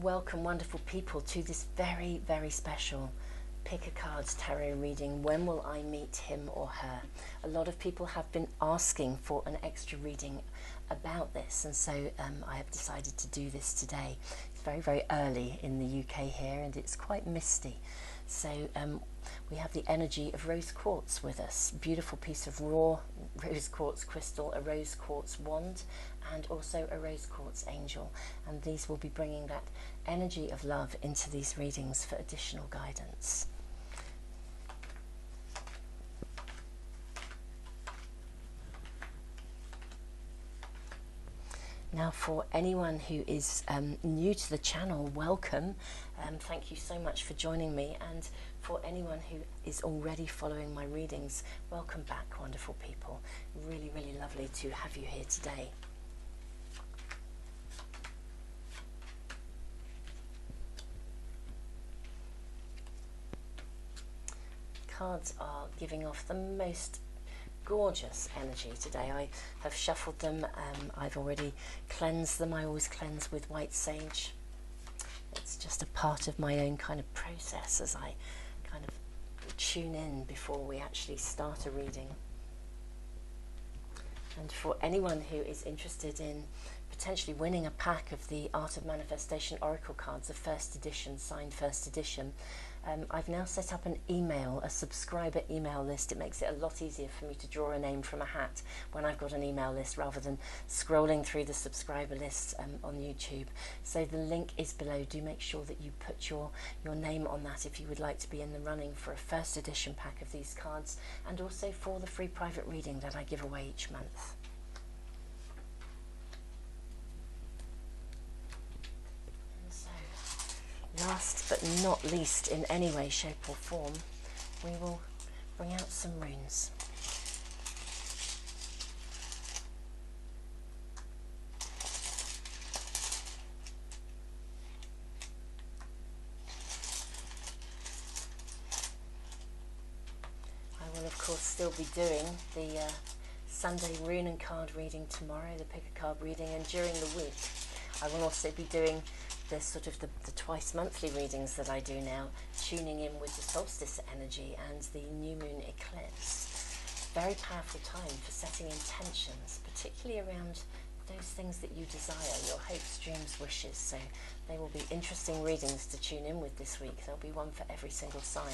Welcome, wonderful people, to this very, very special Pick a Card's tarot reading. When will I meet him or her? A lot of people have been asking for an extra reading about this, and so I have decided to do this today. It's very, very early in the UK here, and it's quite misty. So we have the energy of rose quartz with us. Beautiful piece of raw rose quartz crystal, a rose quartz wand, and also a rose quartz angel. And these will be bringing that energy of love into these readings for additional guidance. Now, for anyone who is new to the channel, welcome. Thank you so much for joining me. And for anyone who is already following my readings, welcome back, wonderful people. Really, really lovely to have you here today. Cards are giving off the most gorgeous energy today. I have shuffled them. I've already cleansed them. I always cleanse with white sage. It's just a part of my own kind of process as I kind of tune in before we actually start a reading. And for anyone who is interested in potentially winning a pack of the Art of Manifestation Oracle cards, the first edition, signed first edition, I've now set up an email, a subscriber email list. It makes it a lot easier for me to draw a name from a hat when I've got an email list rather than scrolling through the subscriber lists on YouTube. So the link is below. Do make sure that you put your name on that if you would like to be in the running for a first edition pack of these cards, and also for the free private reading that I give away each month. Last but not least, in any way, shape or form, we will bring out some runes. I will of course still be doing the Sunday rune and card reading tomorrow, the pick a card reading, and during the week I will also be doing the sort of the twice monthly readings that I do now, tuning in with the solstice energy and the new moon eclipse. Very powerful time for setting intentions, particularly around those things that you desire, your hopes, dreams, wishes. So they will be interesting readings to tune in with this week. There'll be one for every single sign.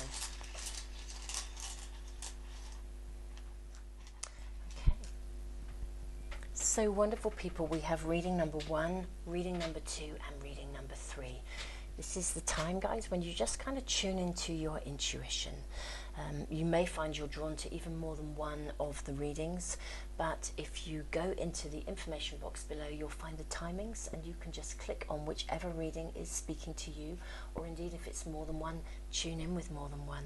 So wonderful people, we have reading number 1, reading number 2 and reading number 3. This is the time, guys, when you just kind of tune into your intuition. You may find you're drawn to even more than one of the readings, but if you go into the information box below, you'll find the timings and you can just click on whichever reading is speaking to you, or indeed if it's more than one, tune in with more than one.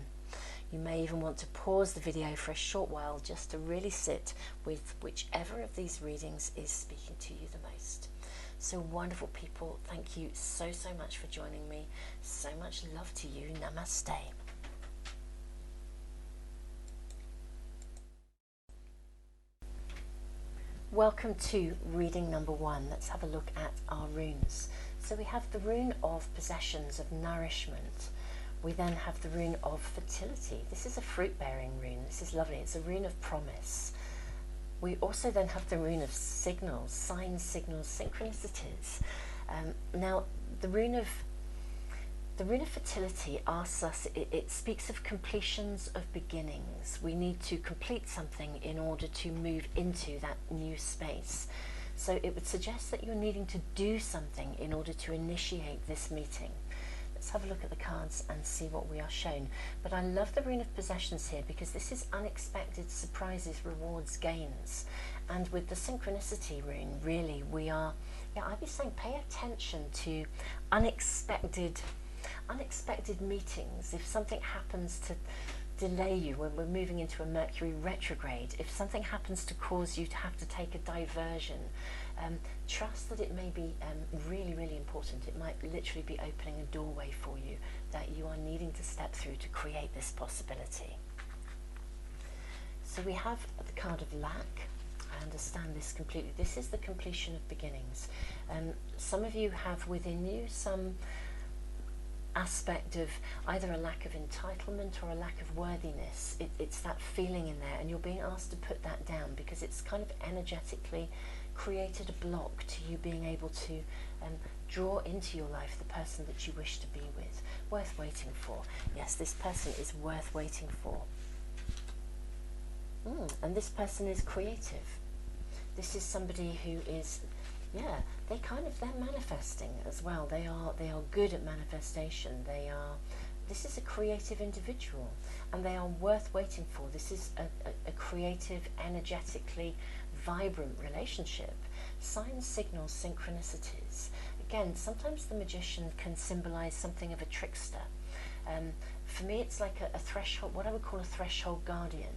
You may even want to pause the video for a short while just to really sit with whichever of these readings is speaking to you the most. So wonderful people, thank you so, so much for joining me. So much love to you. Namaste. Welcome to reading number 1. Let's have a look at our runes. So we have the rune of possessions, of nourishment. We then have the rune of fertility. This is a fruit-bearing rune. This is lovely. It's a rune of promise. We also then have the rune of signals, signs, signals, synchronicities. Now, the rune of fertility asks us, it speaks of completions of beginnings. We need to complete something in order to move into that new space. So it would suggest that you're needing to do something in order to initiate this meeting. Let's have a look at the cards and see what we are shown. But I love the rune of possessions here because this is unexpected surprises, rewards, gains. And with the synchronicity rune, really, we are, I'd be saying pay attention to unexpected meetings. If something happens to delay you when we're moving into a Mercury retrograde, if something happens to cause you to have to take a diversion, trust that it may be really, really important. It might literally be opening a doorway for you that you are needing to step through to create this possibility. So we have the card of lack. I understand this completely. This is the completion of beginnings. Some of you have within you some aspect of either a lack of entitlement or a lack of worthiness. It's that feeling in there, and you're being asked to put that down because it's kind of energetically created a block to you being able to draw into your life the person that you wish to be with. Worth waiting for. Yes, this person is worth waiting for. And this person is creative. This is somebody who is, yeah, they're manifesting as well. They are good at manifestation. This is a creative individual, and they are worth waiting for. This is a creative, energetically vibrant relationship. Signs, signals, synchronicities. Again, sometimes the magician can symbolize something of a trickster. For me, it's like a threshold, what I would call a threshold guardian.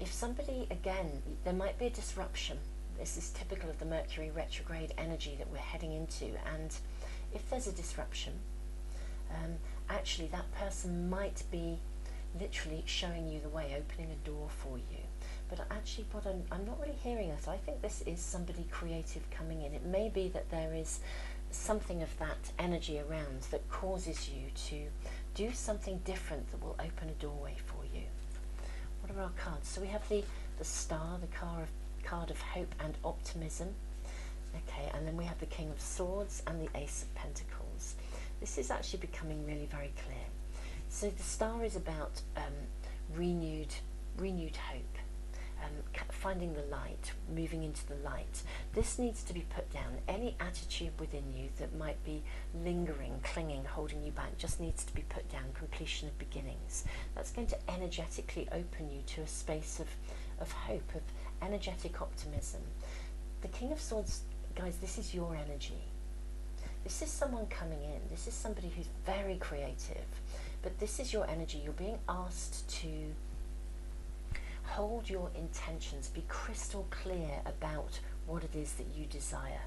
If somebody, again, there might be a disruption. This is typical of the Mercury retrograde energy that we're heading into, and if there's a disruption, actually that person might be literally showing you the way, opening a door for you. But actually what I'm not really hearing that. I think this is somebody creative coming in. It may be that there is something of that energy around that causes you to do something different that will open a doorway for you. What are our cards? So we have the Star, the card of hope and optimism. Okay, and then we have the King of Swords and the Ace of Pentacles. This is actually becoming really very clear. So the Star is about renewed hope, finding the light, moving into the light. This needs to be put down. Any attitude within you that might be lingering, clinging, holding you back just needs to be put down. Completion of beginnings. That's going to energetically open you to a space of hope, of energetic optimism. The King of Swords, guys, this is your energy. This is someone coming in. This is somebody who's very creative, but this is your energy. You're being asked to hold your intentions, be crystal clear about what it is that you desire,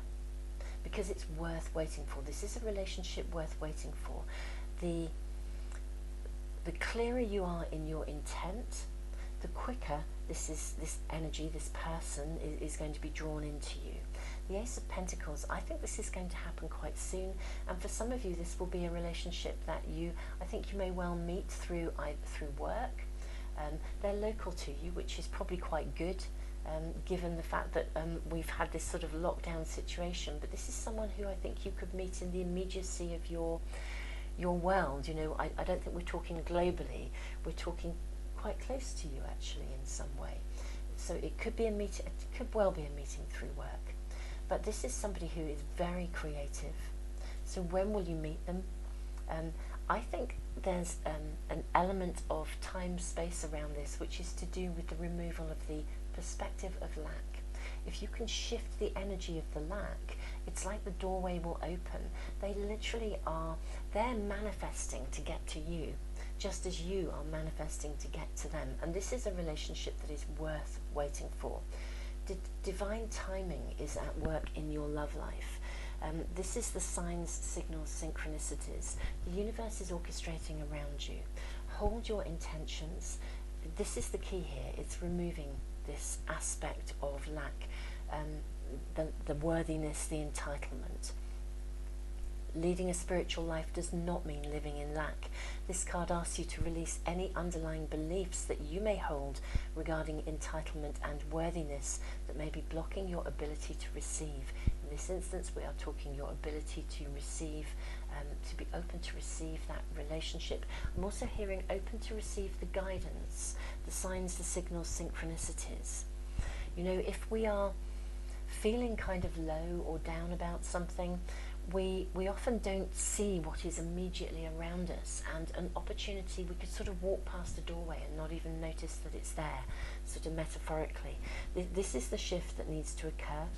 because it's worth waiting for. This is a relationship worth waiting for. The clearer you are in your intent, the quicker this energy, this person is going to be drawn into you. The Ace of Pentacles, I think this is going to happen quite soon, and for some of you this will be a relationship that I think you may well meet through work. They're local to you, which is probably quite good, given the fact that we've had this sort of lockdown situation. But this is someone who I think you could meet in the immediacy of your world. You know, I don't think we're talking globally. We're talking quite close to you, actually, in some way. So it could be a meeting. It could well be a meeting through work. But this is somebody who is very creative. So when will you meet them? I think there's an element of time-space around this, which is to do with the removal of the perspective of lack. If you can shift the energy of the lack, it's like the doorway will open. They literally they're manifesting to get to you, just as you are manifesting to get to them. And this is a relationship that is worth waiting for. Divine timing is at work in your love life. This is the signs, signals, synchronicities. The universe is orchestrating around you. Hold your intentions. This is the key here. It's removing this aspect of lack, the worthiness, the entitlement. Leading a spiritual life does not mean living in lack. This card asks you to release any underlying beliefs that you may hold regarding entitlement and worthiness that may be blocking your ability to receive. In this instance, we are talking your ability to receive, to be open to receive that relationship. I'm also hearing open to receive the guidance, the signs, the signals, synchronicities. You know, if we are feeling kind of low or down about something, we often don't see what is immediately around us, and an opportunity, we could sort of walk past a doorway and not even notice that it's there, sort of metaphorically. This is the shift that needs to occur,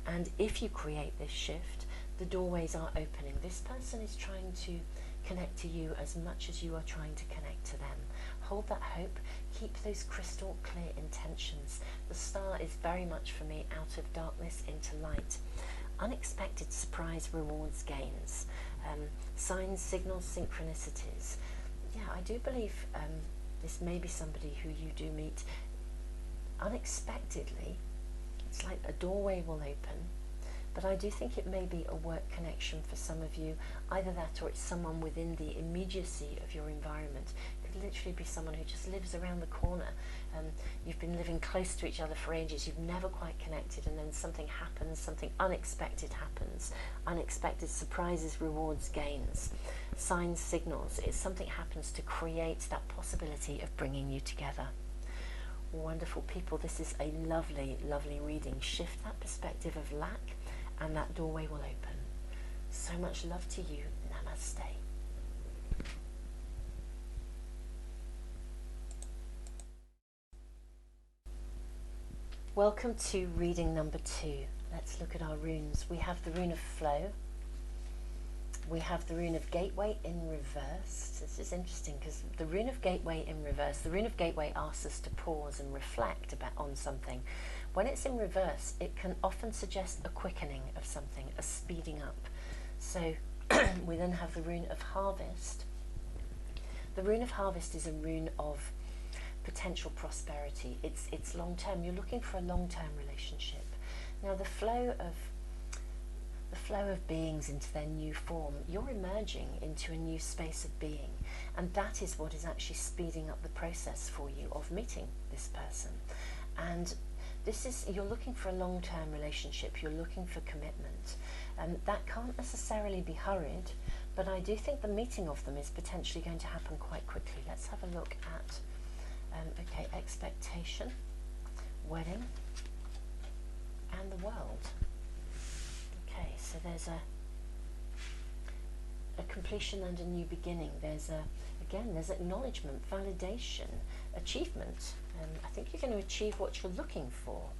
and if you create this shift, the doorways are opening. This person is trying to connect to you as much as you are trying to connect to them. Hold that hope, keep those crystal clear intentions. The Star is very much for me out of darkness into light. Unexpected surprise rewards gains, signs, signals, synchronicities. Yeah, I do believe this may be somebody who you do meet unexpectedly. It's like a doorway will open. but I do think it may be a work connection for some of you. Either that, or it's someone within the immediacy of your environment. It could literally be someone who just lives around the corner. You've been living close to each other for ages, you've never quite connected, and then something happens, something unexpected happens. Unexpected surprises, rewards, gains, signs, signals. Something happens to create that possibility of bringing you together. Wonderful people, this is a lovely, lovely reading. Shift that perspective of lack and that doorway will open. So much love to you. Namaste. Welcome to reading number 2. Let's look at our runes. We have the rune of flow. We have the rune of gateway in reverse. This is interesting because the rune of gateway in reverse, the rune of gateway asks us to pause and reflect on something. When it's in reverse, it can often suggest a quickening of something, a speeding up. So we then have the rune of harvest. The rune of harvest is a rune of potential prosperity. It's long term. You're looking for a long term relationship. Now the flow of beings into their new form, you're emerging into a new space of being, and that is what is actually speeding up the process for you of meeting this person. And this is, you're looking for a long-term relationship, you're looking for commitment, and that can't necessarily be hurried, but I do think the meeting of them is potentially going to happen quite quickly. Let's have a look at okay, expectation, wedding, and the world. Okay, so there's a completion and a new beginning. There's there's acknowledgement, validation, achievement. I think you're going to achieve what you're looking for.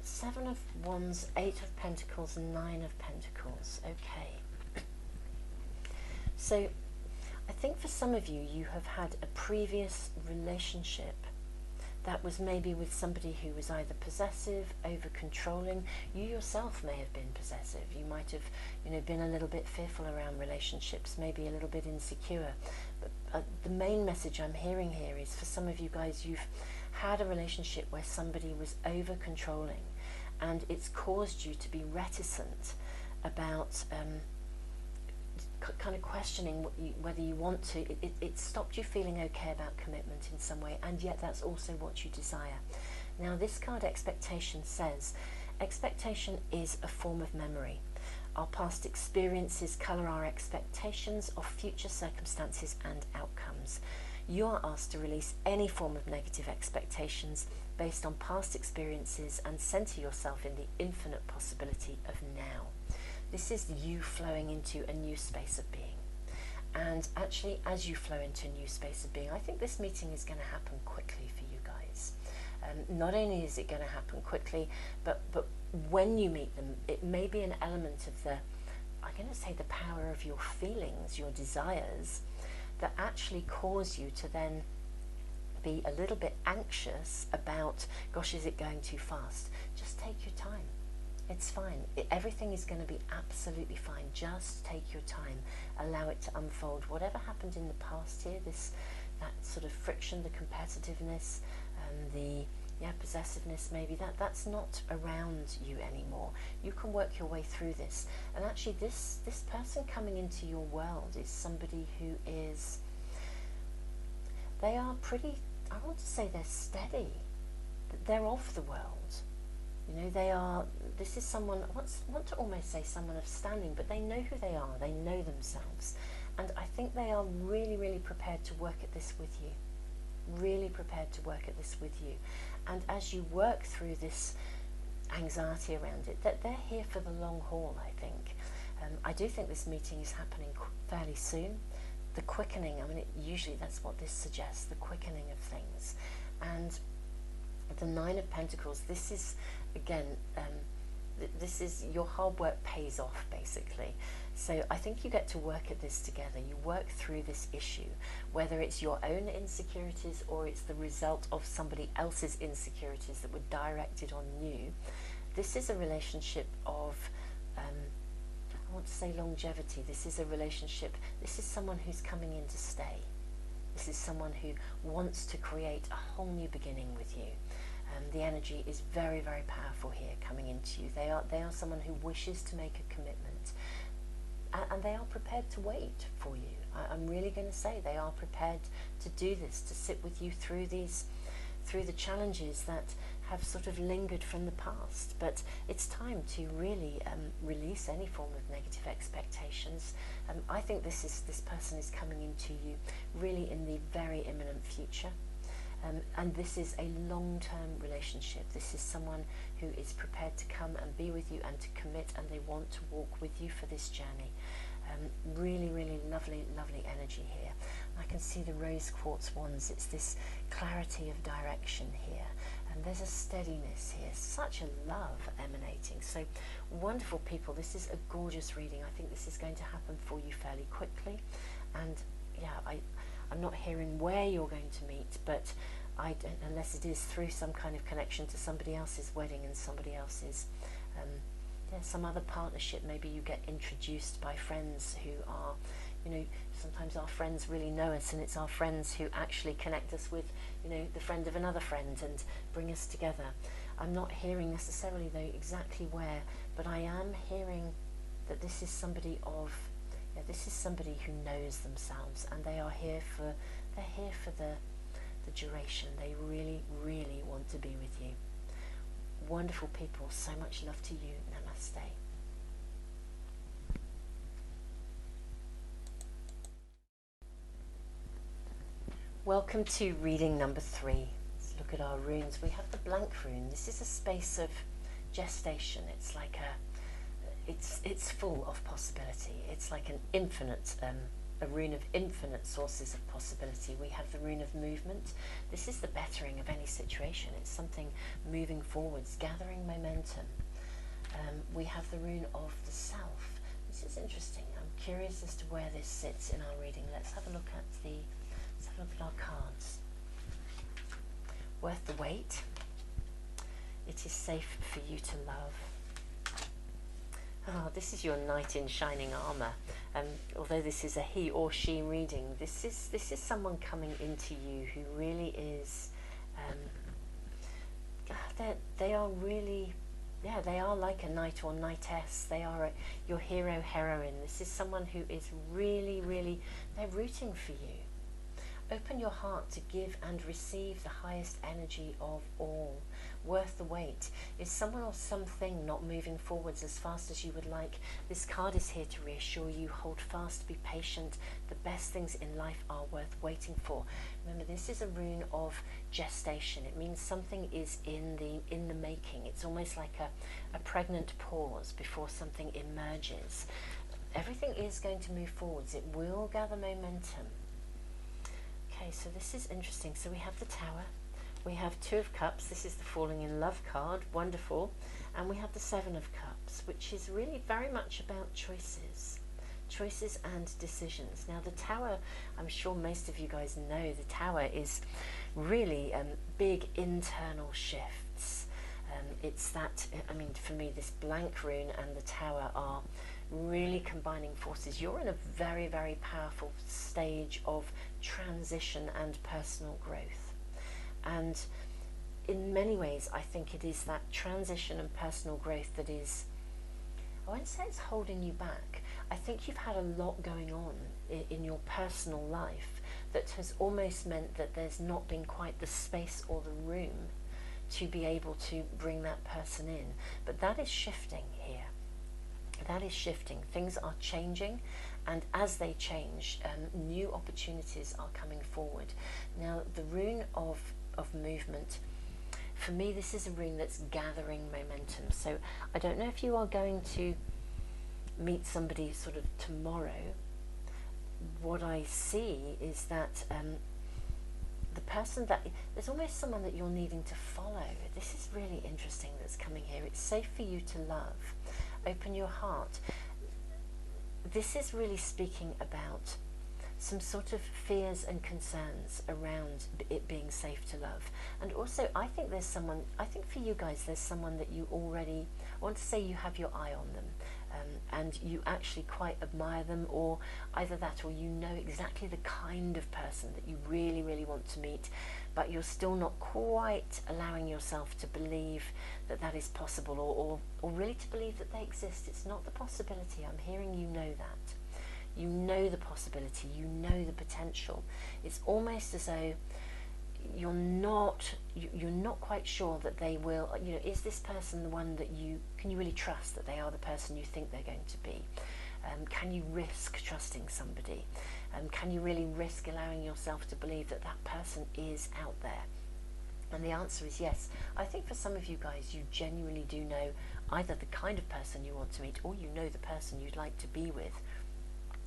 7 of Wands, 8 of Pentacles, 9 of Pentacles. Okay. So I think for some of you, you have had a previous relationship that was maybe with somebody who was either possessive, over-controlling. You yourself may have been possessive. You might have, been a little bit fearful around relationships, maybe a little bit insecure. But the main message I'm hearing here is for some of you guys, you've had a relationship where somebody was over-controlling, and it's caused you to be reticent about kind of questioning whether you want to. It stopped you feeling okay about commitment in some way, and yet that's also what you desire. Now this card, expectation, says expectation is a form of memory. Our past experiences colour our expectations of future circumstances and outcomes. You are asked to release any form of negative expectations based on past experiences and centre yourself in the infinite possibility of now. This is you flowing into a new space of being. And actually, as you flow into a new space of being, I think this meeting is going to happen quickly for you guys. Not only is it going to happen quickly, but when you meet them, it may be an element of I'm going to say the power of your feelings, your desires, that actually cause you to then be a little bit anxious about, gosh, is it going too fast? Just take your time. It's fine. Everything is going to be absolutely fine. Just take your time. Allow it to unfold. Whatever happened in the past here, that sort of friction, the competitiveness, the possessiveness, maybe that's not around you anymore. You can work your way through this. And actually, this person coming into your world is somebody who is. They are pretty. I want to say they're steady. They're of the world. This is someone, I want to almost say someone of standing, but they know who they are, they know themselves. And I think they are really, really prepared to work at this with you. Really prepared to work at this with you. And as you work through this anxiety around it, that they're here for the long haul, I think. I do think this meeting is happening fairly soon. The quickening, usually that's what this suggests, the quickening of things. And the 9 of Pentacles, this is, again, this is your hard work pays off, basically. So I think you get to work at this together. You work through this issue, whether it's your own insecurities or it's the result of somebody else's insecurities that were directed on you. This is a relationship of, I want to say longevity. This is a relationship, this is someone who's coming in to stay. This is someone who wants to create a whole new beginning with you. The energy is very, very powerful here coming into you. They are someone who wishes to make a commitment, and they are prepared to wait for you. I'm really going to say they are prepared to do this, to sit with you through the challenges that have sort of lingered from the past. But it's time to really release any form of negative expectations. I think this person is coming into you really in the very imminent future. And this is a long-term relationship. This is someone who is prepared to come and be with you and to commit, and they want to walk with you for this journey. Really, really lovely, lovely energy here. I can see the rose quartz wands. It's this clarity of direction here. And there's a steadiness here, such a love emanating. So wonderful people, this is a gorgeous reading. I think this is going to happen for you fairly quickly. And yeah, I'm not hearing where you're going to meet, but I don't, unless it is through some kind of connection to somebody else's wedding and somebody else's, some other partnership. Maybe you get introduced by friends who are, sometimes our friends really know us, and it's our friends who actually connect us with, the friend of another friend and bring us together. I'm not hearing necessarily though exactly where, but I am hearing that this is somebody who knows themselves, and they're here for the duration. They really, really want to be with you. Wonderful people, so much love to you. Namaste. Welcome to reading number 3. Let's look at our runes. We have the blank rune. This is a space of gestation. It's like it's full of possibility. It's like an infinite, a rune of infinite sources of possibility. We have the rune of movement. This is the bettering of any situation. It's something moving forwards, gathering momentum. We have the rune of the self. This is interesting. I'm curious as to where this sits in our reading. Let's have a look at our cards. Worth the wait. It is safe for you to love. This is your knight in shining armour. Although this is a he or she reading, this is someone coming into you who really is. They are really, they are like a knight or knightess. They are your hero, heroine. This is someone who is really, really. They're rooting for you. Open your heart to give and receive the highest energy of all. Worth the wait. Is someone or something not moving forwards as fast as you would like? This card is here to reassure you. Hold fast, be patient. The best things in life are worth waiting for. Remember, this is a rune of gestation. It means something is in the making. It's almost like a pregnant pause before something emerges. Everything is going to move forwards. It will gather momentum. Okay, so this is interesting. So we have the Tower, we have 2 of Cups. This is the falling in love card, wonderful. And we have the 7 of Cups, which is really very much about choices and decisions. Now the Tower, I'm sure most of you guys know, the Tower is really big internal shifts. It's that, for me, this blank rune and the Tower are really combining forces. You're in a very, very powerful stage of transition and personal growth. And in many ways, I think it is that transition and personal growth that is, I won't say it's holding you back. I think you've had a lot going on in your personal life that has almost meant that there's not been quite the space or the room to be able to bring that person in. But that is shifting here. That is shifting. Things are changing, and as they change, new opportunities are coming forward. Now, the rune of movement, for me, this is a rune that's gathering momentum. So I don't know if you are going to meet somebody sort of tomorrow. What I see is that the person that, there's almost someone that you're needing to follow. This is really interesting that's coming here. It's safe for you to love. Open your heart. This is really speaking about some sort of fears and concerns around it being safe to love. And also, I think for you guys, there's someone that you already, I want to say you have your eye on them. and you actually quite admire them, or either that, or you know exactly the kind of person that you really, really want to meet, but you're still not quite allowing yourself to believe that that is possible, or really to believe that they exist. It's not the possibility. I'm hearing you know that. You know the possibility, you know the potential. It's almost as though you're not quite sure that they will, is this person the one that can you really trust that they are the person you think they're going to be? Can you risk trusting somebody? Can you really risk allowing yourself to believe that that person is out there? And the answer is yes. I think for some of you guys, you genuinely do know either the kind of person you want to meet, or you know the person you'd like to be with.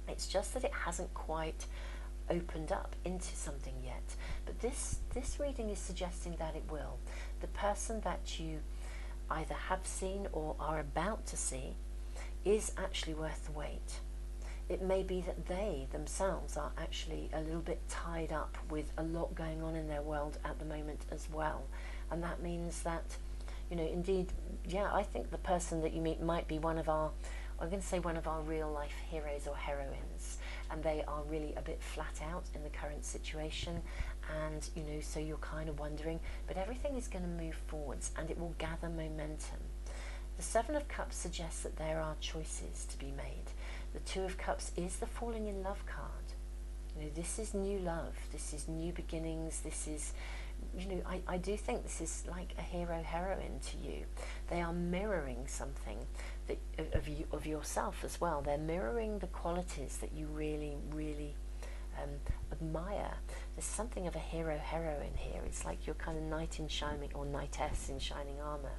It's just that it hasn't quite opened up into something yet, but this reading is suggesting that it will. The person that you either have seen or are about to see is actually worth the wait. It may be that they themselves are actually a little bit tied up with a lot going on in their world at the moment as well, and that means that, indeed, yeah, I think the person that you meet might be one of our real life heroes or heroines, and they are really a bit flat out in the current situation, and so you're kind of wondering, but everything is going to move forwards and it will gather momentum. The Seven of Cups suggests that there are choices to be made. The Two of Cups is the falling in love card. This is new love, this is new beginnings, this is, I do think this is like a hero heroine to you. They are mirroring something that of yourself as well. They're mirroring the qualities that you really, really admire. There's something of a hero heroine here. It's like you're kind of knight in shining, or knightess in shining armour.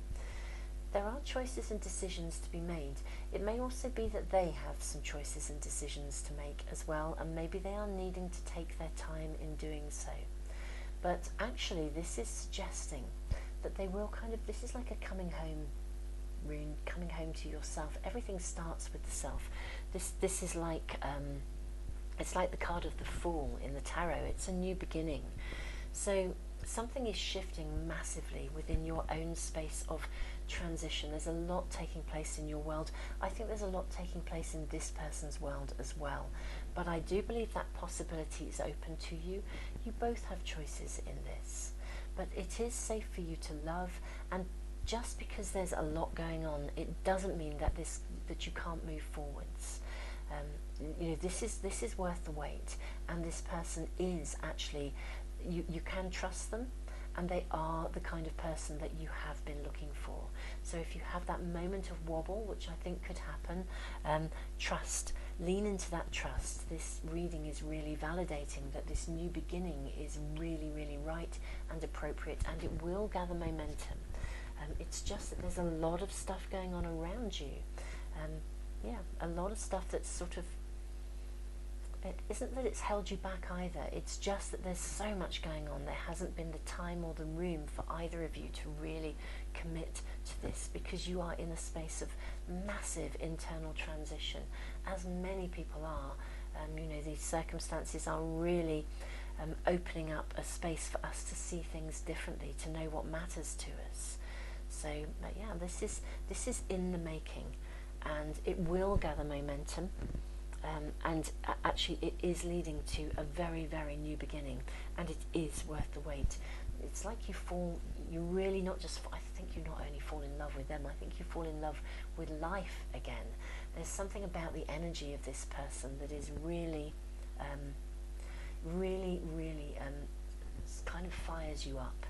There are choices and decisions to be made. It may also be that they have some choices and decisions to make as well, and maybe they are needing to take their time in doing so. But actually this is suggesting that they will this is like a coming home rune, coming home to yourself. Everything starts with the self. This is like, it's like the card of the Fool in the tarot. It's a new beginning. So something is shifting massively within your own space of transition. There's a lot taking place in your world. I think there's a lot taking place in this person's world as well. But I do believe that possibility is open to you. You both have choices in this. But it is safe for you to love, and just because there's a lot going on, it doesn't mean that you can't move forwards. This is worth the wait, and this person is actually, you can trust them, and they are the kind of person that you have been looking for. So if you have that moment of wobble, which I think could happen, trust. Lean into that trust. This reading is really validating that this new beginning is really, really right and appropriate, and it will gather momentum. It's just that there's a lot of stuff going on around you. A lot of stuff that's sort of, it isn't that it's held you back either, it's just that there's so much going on. There hasn't been the time or the room for either of you to really commit to this, because you are in a space of massive internal transition, as many people are. These circumstances are really opening up a space for us to see things differently, to know what matters to us. So yeah, this is in the making, and it will gather momentum. And actually it is leading to a very, very new beginning, and it is worth the wait. It's like you really not just, I think you not only fall in love with them, I think you fall in love with life again. There's something about the energy of this person that is really, really, really kind of fires you up.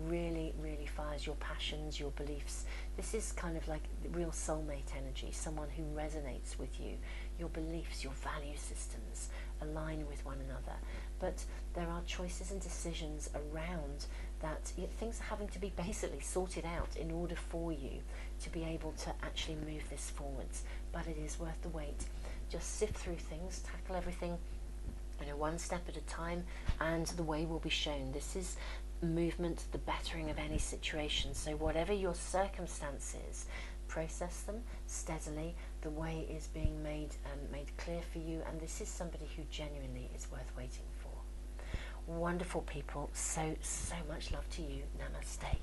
Really, really fires your passions, your beliefs. This is kind of like real soulmate energy, someone who resonates with you. Your beliefs, your value systems align with one another. But there are choices and decisions around that. Things are having to be basically sorted out in order for you to be able to actually move this forwards. But it is worth the wait. Just sift through things, tackle everything, one step at a time, and the way will be shown. This is movement, the bettering of any situation. So whatever your circumstances, process them steadily. The way is being made clear for you, and this is somebody who genuinely is worth waiting for. Wonderful people, so much love to you. Namaste.